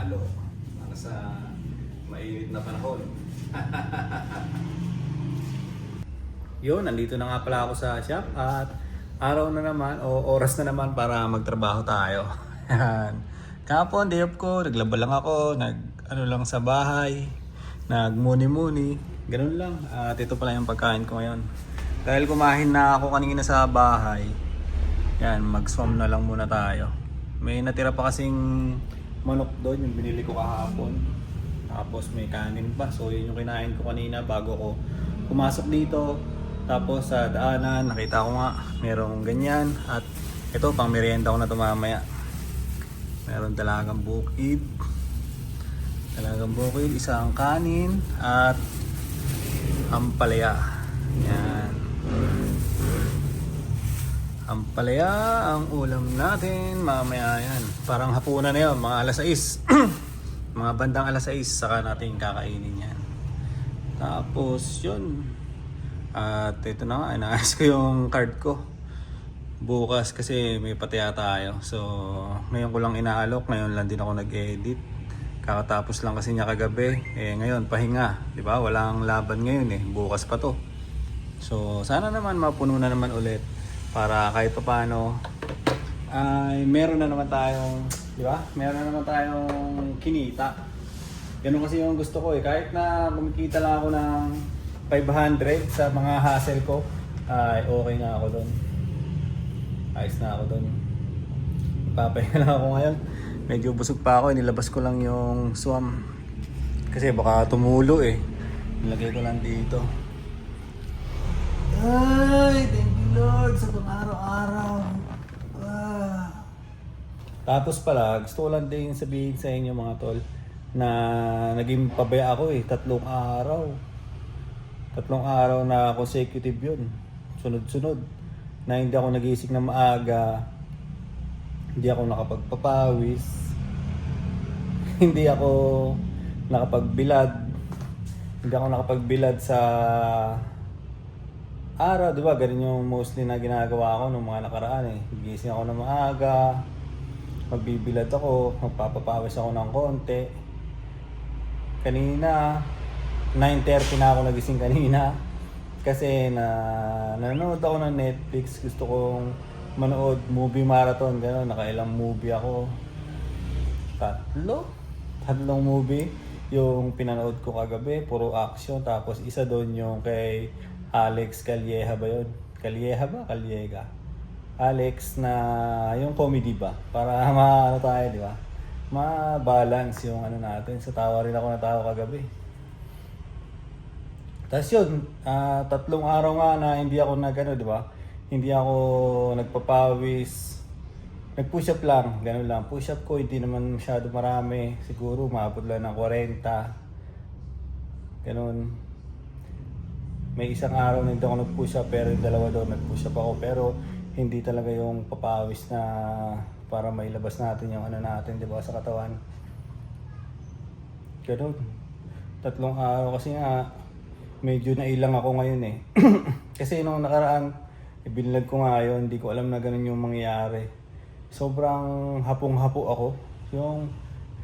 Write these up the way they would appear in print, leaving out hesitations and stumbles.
halo para sa mainit na panahon. Yun, nandito na nga pala ako sa shop at araw na naman o oras na naman para magtrabaho tayo. Yan. Kahapon, day off ko, naglaba lang ako, ano lang sa bahay, nagmuni-muni, ganun lang. At ito pala yung pagkain ko ngayon. Dahil kumain na ako kanina sa bahay, yan, mag-swam na lang muna tayo. May natira pa kasing manok doon, yung binili ko kahapon. Tapos may kanin pa, so yun yung kinain ko kanina bago ko pumasok dito. Tapos sa daanan, nakita ko nga, merong ganyan. At ito, pang merienda ko na ito mamaya. Meron dalagang bukid. Dalagang bukid, isang kanin, at ampalaya. Yan. Ampalaya ang ulam natin mamaya yan. Parang hapunan na yun, mga alas 6. Mga bandang alas 6, saka natin kakainin yan. Tapos yun. At ito na nga, inaayos ko yung card ko bukas kasi may pataya tayo. So ngayon ko lang inaalok, ngayon lang din ako nag-edit. Kakatapos lang kasi niya kagabi. Ngayon pahinga, di ba? Walang laban ngayon bukas pa to. So sana naman mapuno na naman ulit para kahit paano ay meron na naman tayong, di ba? Meron na naman tayong kinita. Ganun kasi yung gusto ko kahit na kumikita lang ako ng 500 sa mga hassle ko, ay okay na ako doon. Ayos na ako doon. Papahinga lang ako ngayon. Medyo busog pa ako, nilabas ko lang yung swam. Kasi baka tumulo Nilagay ko lang dito. Ay, thank you Lord sa pang araw-araw. Tapos pala, gusto ko lang din sabihin sa inyo mga tol na naging pabaya ako 3 araw. 3 araw na consecutive yun. Sunod-sunod. Na hindi ako nagising na maaga. Hindi ako nakapagpapawis. Hindi ako nakapagbilad. Hindi ako nakapagbilad sa araw. Diba? Ganun yung mostly na ginagawa ko nung mga nakaraan Gising ako na maaga. Magbibilad ako. Magpapapawis ako ng konti. Kanina 9:30 na ako nagising kanina kasi nanonood ako ng Netflix. Gusto kong manood movie marathon, gano'n. Nakailang movie ako. 3 movie yung pinanood ko kagabi, puro action. Tapos isa doon yung kay Alex Calleja ba yun? Calleja ba? Calleja. Alex na yung comedy ba? Para maano tayo, di ba? Ma-balance yung ano natin. Sa tawa rin ako natawa kagabi. Tapos yun, 3 araw nga na hindi ako di ba? Hindi ako nagpapawis. Nag-push up lang, ganun lang. Push up ko hindi naman masyado marami. Siguro maabot lang ng 40. Ganun. May isang araw na hindi ako nag-push up, pero yung 2 doon nag-push up ako. Pero hindi talaga yung papawis na para mailabas natin yung ano natin, di ba, sa katawan. Ganun. 3 araw kasi nga, medyo nailang ako ngayon Kasi nung nakaraan, binilad ko nga yun, hindi ko alam na ganun yung mangyayari. Sobrang hapong-hapo ako. Yung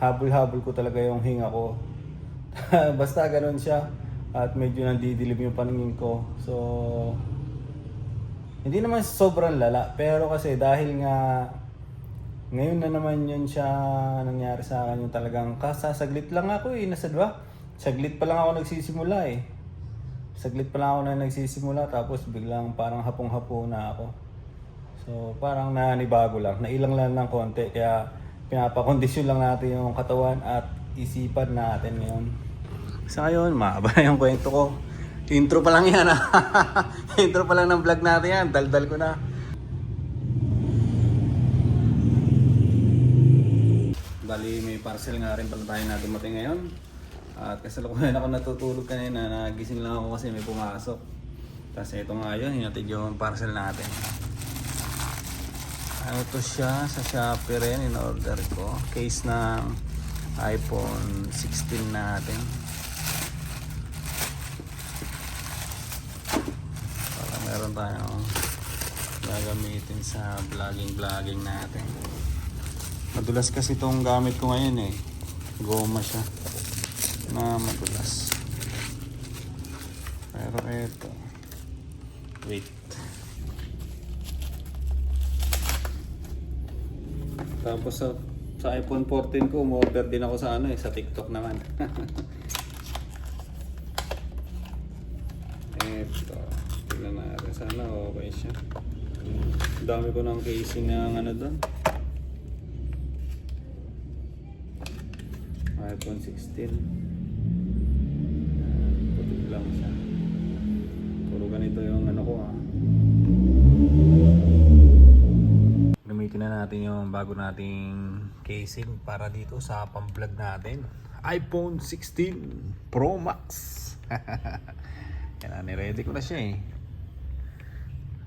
habol-habol ko talaga yung hinga ko. Basta ganun siya. At medyo nandidilim yung paningin ko. So, hindi naman sobrang lala. Pero kasi dahil nga, ngayon na naman yun siya nangyari sa akin. Yung talagang kasasaglit lang ako nasa diba? Saglit pa lang ako nagsisimula Saglit pa lang ako na nagsisimula tapos biglang parang hapong-hapo na ako. So parang nanibago lang, nailang lang ng konti kaya pinapakondisyon lang natin yung katawan at isipan natin ngayon. Sa ngayon, mahaba yung kwento ko. Intro pa lang yan Intro pa lang ng vlog natin yan, daldal ko na. Bali may parcel nga rin pala tayo na dumating ngayon. At kasalukuyan ako natutulog kanina, nagising lang ako kasi may pumasok. Kasi ito nga yun, hinatid yung parcel natin. Ano to siya, sa Shopee rin, in-order ko. Case ng iPhone 16 natin. Para meron tayong gagamitin sa vlogging natin. Madulas kasi itong gamit ko ngayon Goma siya na madulas. Pero eto, wait. Tapos sa iPhone 14 ko, umorder din ako sa sa TikTok naman. Eto, tignan natin. Sana okay siya. Ang dami ko ng casing ng doon. iPhone 16. Putik lang siya. Puro ganito yung ko Gamitin na natin yung bago nating casing para dito sa pang-vlog natin. iPhone 16 Pro Max. Yan, ni-ready ko na siya eh.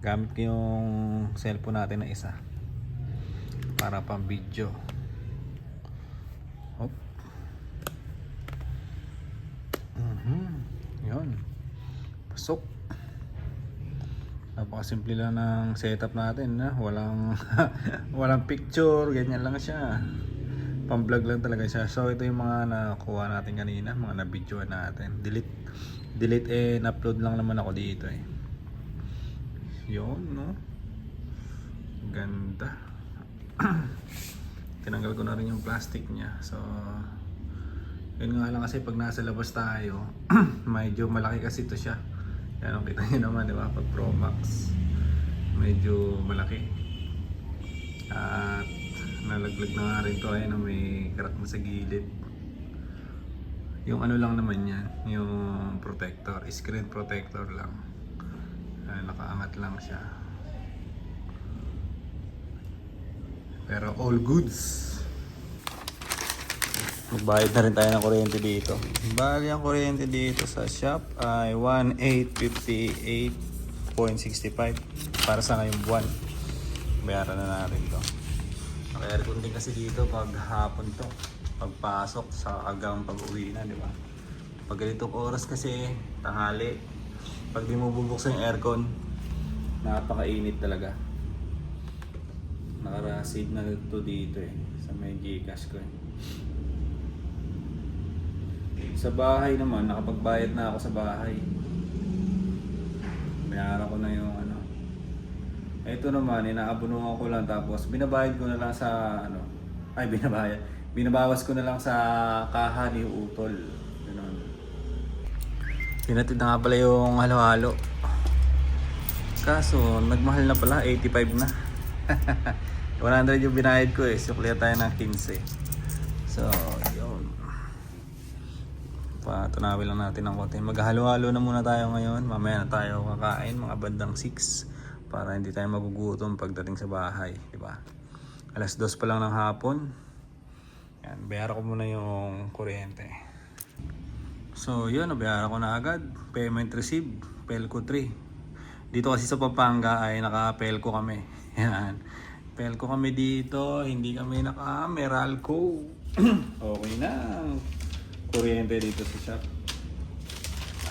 Gamit ko yung cellphone natin na isa para pang video. Hop. Yun. Pasok. Napakasimple lang ng setup natin, na walang walang picture, ganyan lang siya. Pang-vlog lang talaga siya. So ito yung mga nakuha natin kanina, mga na-videoan natin. Delete and upload lang naman ako dito eh. Yun, no? Ganda. Tinanggal ko na rin yung plastic niya. So yun nga lang kasi pag nasa labas tayo, medyo malaki kasi ito siya. Yan ang kita nyo naman, di ba? Pag Pro Max, medyo malaki. At nalaglag na nga rin to, ayun, may crack na sa gilid. Yung lang naman yan, yung protector, screen protector lang. Nakaangat lang siya. Pero all goods. Magbayad na rin tayo ng kuryente dito. Bali ang kuryente dito sa shop ay 1,858.65 para sa ngayong buwan. Bayaran na natin to. Naka-aircon din kasi dito pag hapon to. Pagpasok sa agang pag-uwi na, di ba? Pag ganitong oras kasi, tanghali, pag di mo bubuksan yung aircon, napakainit talaga. Naka-receive na ito dito eh, sa may Gcash ko eh. Sa bahay naman, nakapagbayad na ako sa bahay. Bayaran ko na yung Ito naman, inaabunuhan ko lang tapos binabayad ko na lang sa binabawas ko na lang sa kaha ni Utol. Ganun. Pinatid na nga pala yung halo-halo. Kaso, nagmahal na pala, 85 na. 100 yung binayad ko eh, sukliya tayo ng 15. So, yun. Patunawin lang natin ng konti. Maghalo-halo na muna tayo ngayon. Mamaya na tayo kakain, mga bandang 6. Para hindi tayo magugutom pagdating sa bahay, di ba? Alas 2 pa lang ng hapon. Yan, bayaran ko muna yung kuryente. So, yun, nabayaran ko na agad. Payment received, Pelco 3. Dito kasi sa Pampanga ay naka-Pelco kami. Yan. Pelco kami dito, hindi kami naka-Meralco. Okay na. Kuryente dito sa shop.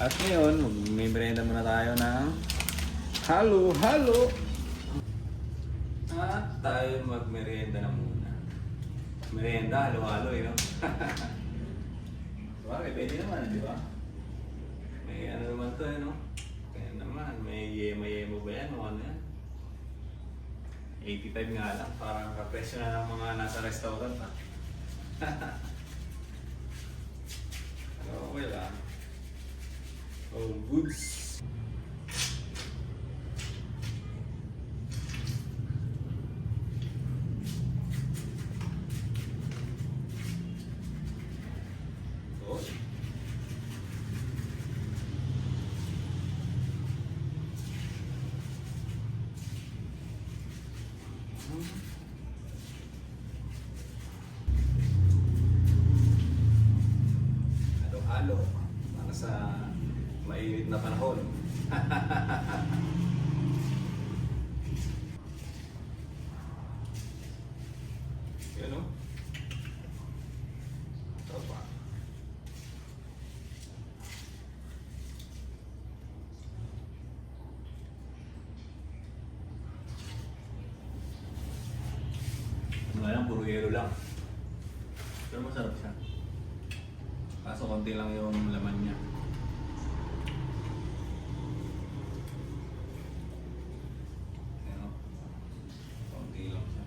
At ngayon, mag-merienda muna tayo ng halo-halo. At tayo mag-merienda na muna. Merienda, halo-halo eh, no? Bakit? Pwede naman, di ba? May naman to eh, no? Kaya naman, may yema-yema ba yan o ano yan? 85 nga lang, parang kapresyo na ng mga nasa restaurant ha. Okay lang. All goods. Halo-halo para sa mainit na panahon. Yan o. Ito pa. Ngayon, puro yelo lang. Pero masarap siya. Kaso konti lang yung laman niya. Ayan o. Konti lang siya.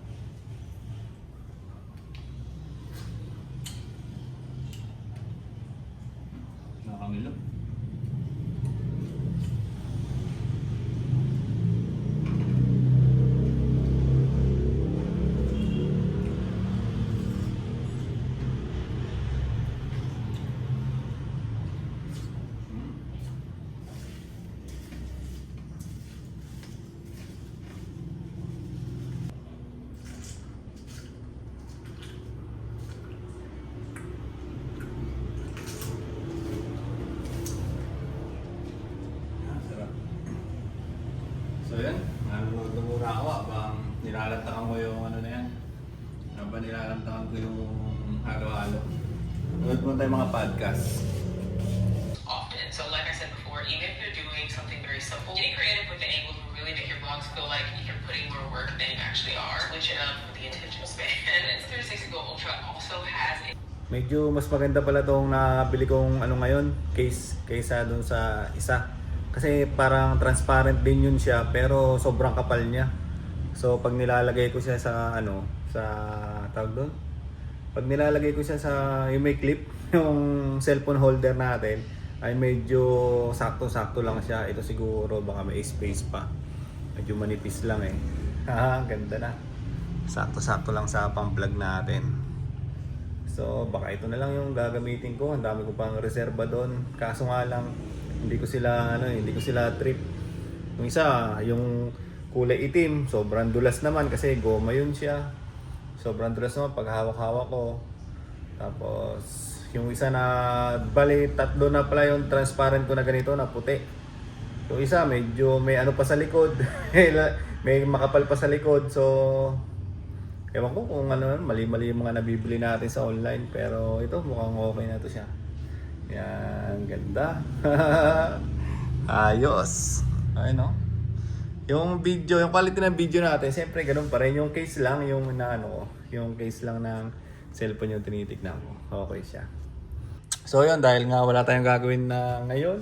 Nakangilap. Sarap. So yan, nanonood na muna ako habang nilalantakan ko yung ano na yan. Habang nilalantakan ko yung halo-halo. Nanood muna tayo mga podcast. Often. So like I said before, even if you're doing something very simple, getting creative with the angles will really make your vlogs feel like you're putting more work than you actually are. Switch it up with the attention span. And Insta360 Go Ultra also has a Medyo mas maganda pala tong nabili kong ano ngayon, case kaysa doon sa isa. Kasi parang transparent din yun siya pero sobrang kapal niya. So pag nilalagay ko siya sa ano, sa tawag doon. Pag nilalagay ko siya sa yung may clip, yung cellphone holder natin, ay medyo sakto-sakto lang siya. Ito siguro baka may space pa. Medyo manipis lang eh. Haha, ganda na. Sakto-sakto lang sa pang-vlog natin. So baka ito na lang yung gagamitin ko. Ang dami ko pang reserba doon. Kaso nga lang hindi ko sila trip. Yung isa, yung kulay itim, sobrang dulas naman kasi goma yun siya. Sobrang dulas naman pag hawak-hawak ko. Tapos yung isa na bali tatlo na pala yung transparent ko na ganito na puti. Yung isa medyo may ano pa sa likod. May makapal pa sa likod. So ewan ko kung ano, mali-mali yung mga nabibili natin sa online. Pero ito, mukhang okay na to siya. Yan, ganda. Ayos. Ayun no? Yung video, yung quality ng video natin, siyempre ganun pa rin. Yung case lang, yung na ano, yung case lang ng cellphone yung tinitignan ko. Okay siya. So yun, dahil nga wala tayong gagawin na ngayon,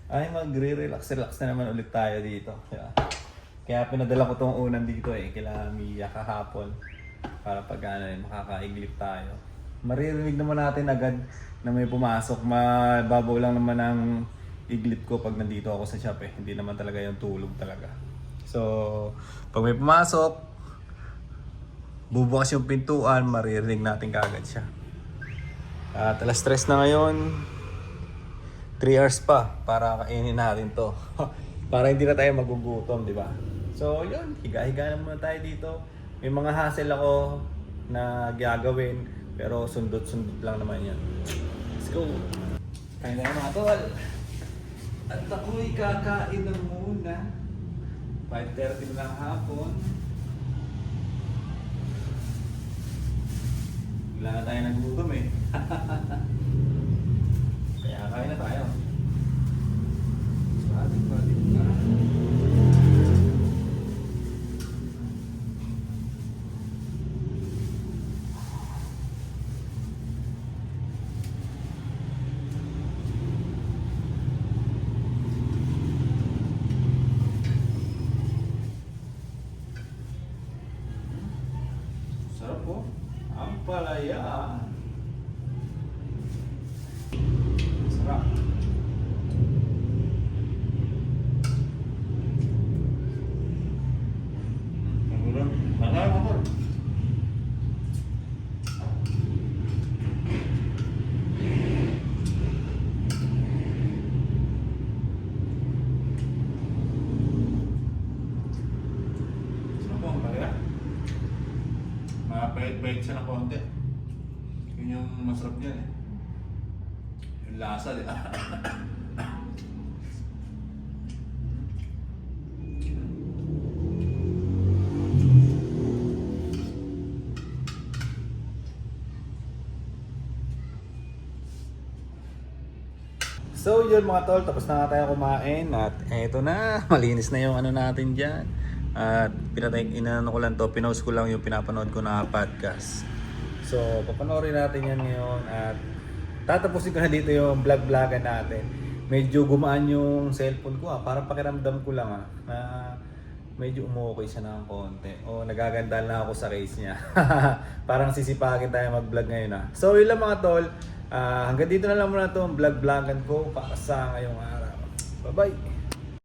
ay magre-relax na naman ulit tayo dito. Kaya pinadala ko tong unan dito eh, kila Mia kahapon. Para pag makakaiglip tayo. Maririnig naman natin agad na may pumasok. Mababaw lang naman ang iglip ko pag nandito ako sa shop eh. Hindi naman talaga yung tulog talaga. So, pag may pumasok, bubukas yung pintuan, maririnig natin kaagad siya. At alas 3 na ngayon, 3 hours pa para kainin natin to. Para hindi na tayo magugutom, di ba? So, yun, higa-higa na muna tayo dito. May mga hassle ako na gagawin, pero sundot-sundot lang naman yan. Let's go! Kain na mga tol! At ako'y kakain na muna. 5:30 na lang hapon. Wala na tayo nagutom eh. Kaya kain na tayo. Patik na. Sarap po. Ang palaya. Sarap. Magulang. Masarap ako. Sarap po ang palaya. Mapait-pait siya ng konti. Yun yung masarap niya eh. Yung lasa, di ba? So yun mga tol, tapos na nga tayo kumain at eto na, malinis na yung ano natin dyan. At inano ko lang to, pinost ko lang yung pinapanood ko na podcast. So papanoorin natin yan ngayon at tatapusin ko na dito yung vlog-vlogan natin. Medyo gumaan yung cellphone ko parang pakiramdam ko lang na medyo umukay siya ng konti. O nagaganda na ako sa case niya. Parang sisipagin tayo mag-vlog ngayon So yun lang mga tol. Hanggang dito na lang muna itong vlog-vlogan ko para sa ngayong araw. Bye-bye!